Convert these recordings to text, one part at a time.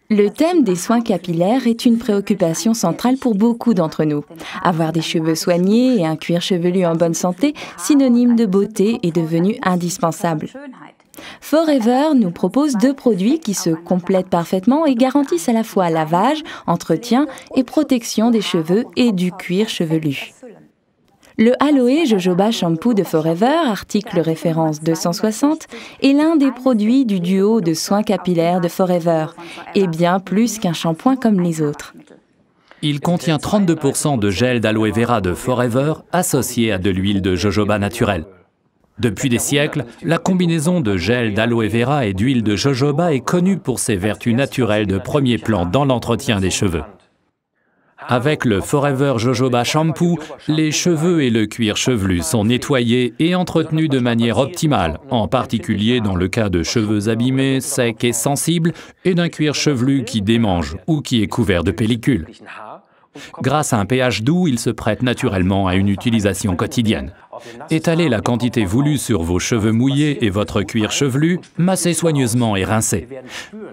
Le thème des soins capillaires est une préoccupation centrale pour beaucoup d'entre nous. Avoir des cheveux soignés et un cuir chevelu en bonne santé, synonyme de beauté, est devenu indispensable. Forever nous propose 2 produits qui se complètent parfaitement et garantissent à la fois lavage, entretien et protection des cheveux et du cuir chevelu. Le Aloe Jojoba Shampoo de Forever, article référence 260, est l'un des produits du duo de soins capillaires de Forever, et bien plus qu'un shampoing comme les autres. Il contient 32% de gel d'aloe vera de Forever associé à de l'huile de jojoba naturelle. Depuis des siècles, la combinaison de gel d'aloe vera et d'huile de jojoba est connue pour ses vertus naturelles de premier plan dans l'entretien des cheveux. Avec le Forever Jojoba Shampoo, les cheveux et le cuir chevelu sont nettoyés et entretenus de manière optimale, en particulier dans le cas de cheveux abîmés, secs et sensibles, et d'un cuir chevelu qui démange ou qui est couvert de pellicule. Grâce à un pH doux, il se prête naturellement à une utilisation quotidienne. Étalez la quantité voulue sur vos cheveux mouillés et votre cuir chevelu, massez soigneusement et rincez.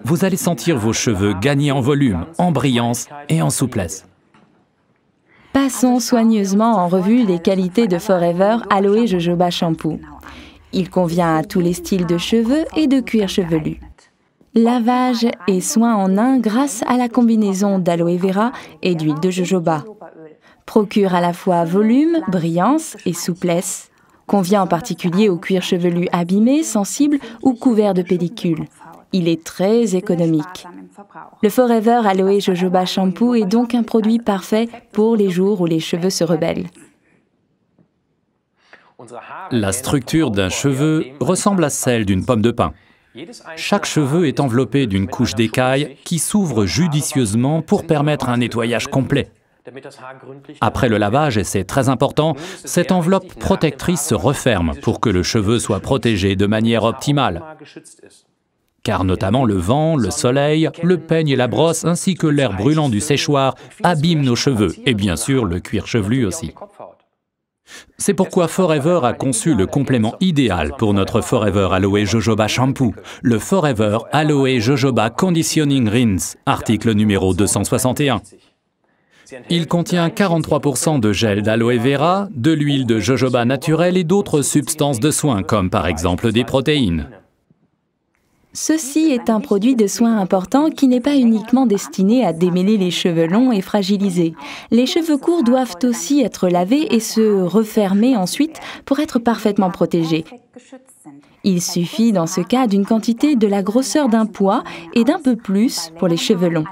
Vous allez sentir vos cheveux gagner en volume, en brillance et en souplesse. Passons soigneusement en revue les qualités de Forever Aloe Jojoba Shampoo. Il convient à tous les styles de cheveux et de cuir chevelu. Lavage et soin en un grâce à la combinaison d'aloe vera et d'huile de jojoba. Procure à la fois volume, brillance et souplesse. Convient en particulier au cuir chevelu abîmé, sensible ou couvert de pellicule. Il est très économique. Le Forever Aloe Jojoba Shampoo est donc un produit parfait pour les jours où les cheveux se rebellent. La structure d'un cheveu ressemble à celle d'une pomme de pin. Chaque cheveu est enveloppé d'une couche d'écaille qui s'ouvre judicieusement pour permettre un nettoyage complet. Après le lavage, et c'est très important, cette enveloppe protectrice se referme pour que le cheveu soit protégé de manière optimale. Car notamment le vent, le soleil, le peigne et la brosse, ainsi que l'air brûlant du séchoir abîment nos cheveux, et bien sûr le cuir chevelu aussi. C'est pourquoi Forever a conçu le complément idéal pour notre Forever Aloe Jojoba Shampoo, le Forever Aloe Jojoba Conditioning Rinse, article numéro 261. Il contient 43% de gel d'aloe vera, de l'huile de jojoba naturelle et d'autres substances de soins, comme par exemple des protéines. Ceci est un produit de soin important qui n'est pas uniquement destiné à démêler les cheveux longs et fragilisés. Les cheveux courts doivent aussi être lavés et se refermer ensuite pour être parfaitement protégés. Il suffit dans ce cas d'une quantité de la grosseur d'un pois et d'un peu plus pour les cheveux longs.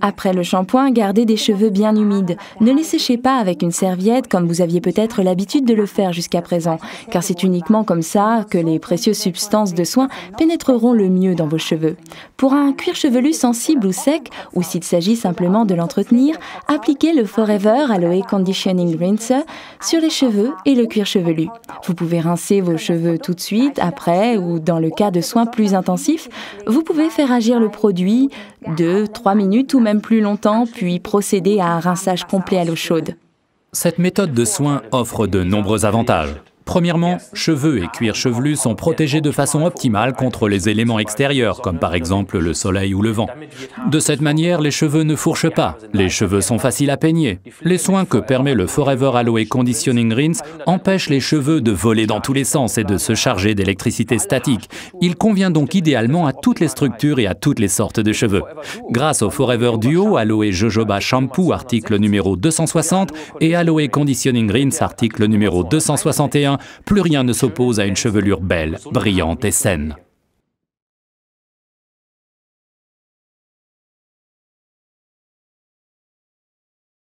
Après le shampoing, gardez des cheveux bien humides. Ne les séchez pas avec une serviette comme vous aviez peut-être l'habitude de le faire jusqu'à présent, car c'est uniquement comme ça que les précieuses substances de soin pénétreront le mieux dans vos cheveux. Pour un cuir chevelu sensible ou sec, ou s'il s'agit simplement de l'entretenir, appliquez le Forever Aloe Conditioning Rinser sur les cheveux et le cuir chevelu. Vous pouvez rincer vos cheveux tout de suite, après, ou dans le cas de soins plus intensifs, vous pouvez faire agir le produit 2-3 minutes ou même plus longtemps, puis procéder à un rinçage complet à l'eau chaude. Cette méthode de soin offre de nombreux avantages. Premièrement, cheveux et cuir chevelu sont protégés de façon optimale contre les éléments extérieurs, comme par exemple le soleil ou le vent. De cette manière, les cheveux ne fourchent pas, les cheveux sont faciles à peigner. Les soins que permet le Forever Aloe Conditioning Rinse empêchent les cheveux de voler dans tous les sens et de se charger d'électricité statique. Il convient donc idéalement à toutes les structures et à toutes les sortes de cheveux. Grâce au Forever Duo Aloe Jojoba Shampoo, article numéro 260, et Aloe Conditioning Rinse, article numéro 261, plus rien ne s'oppose à une chevelure belle, brillante et saine.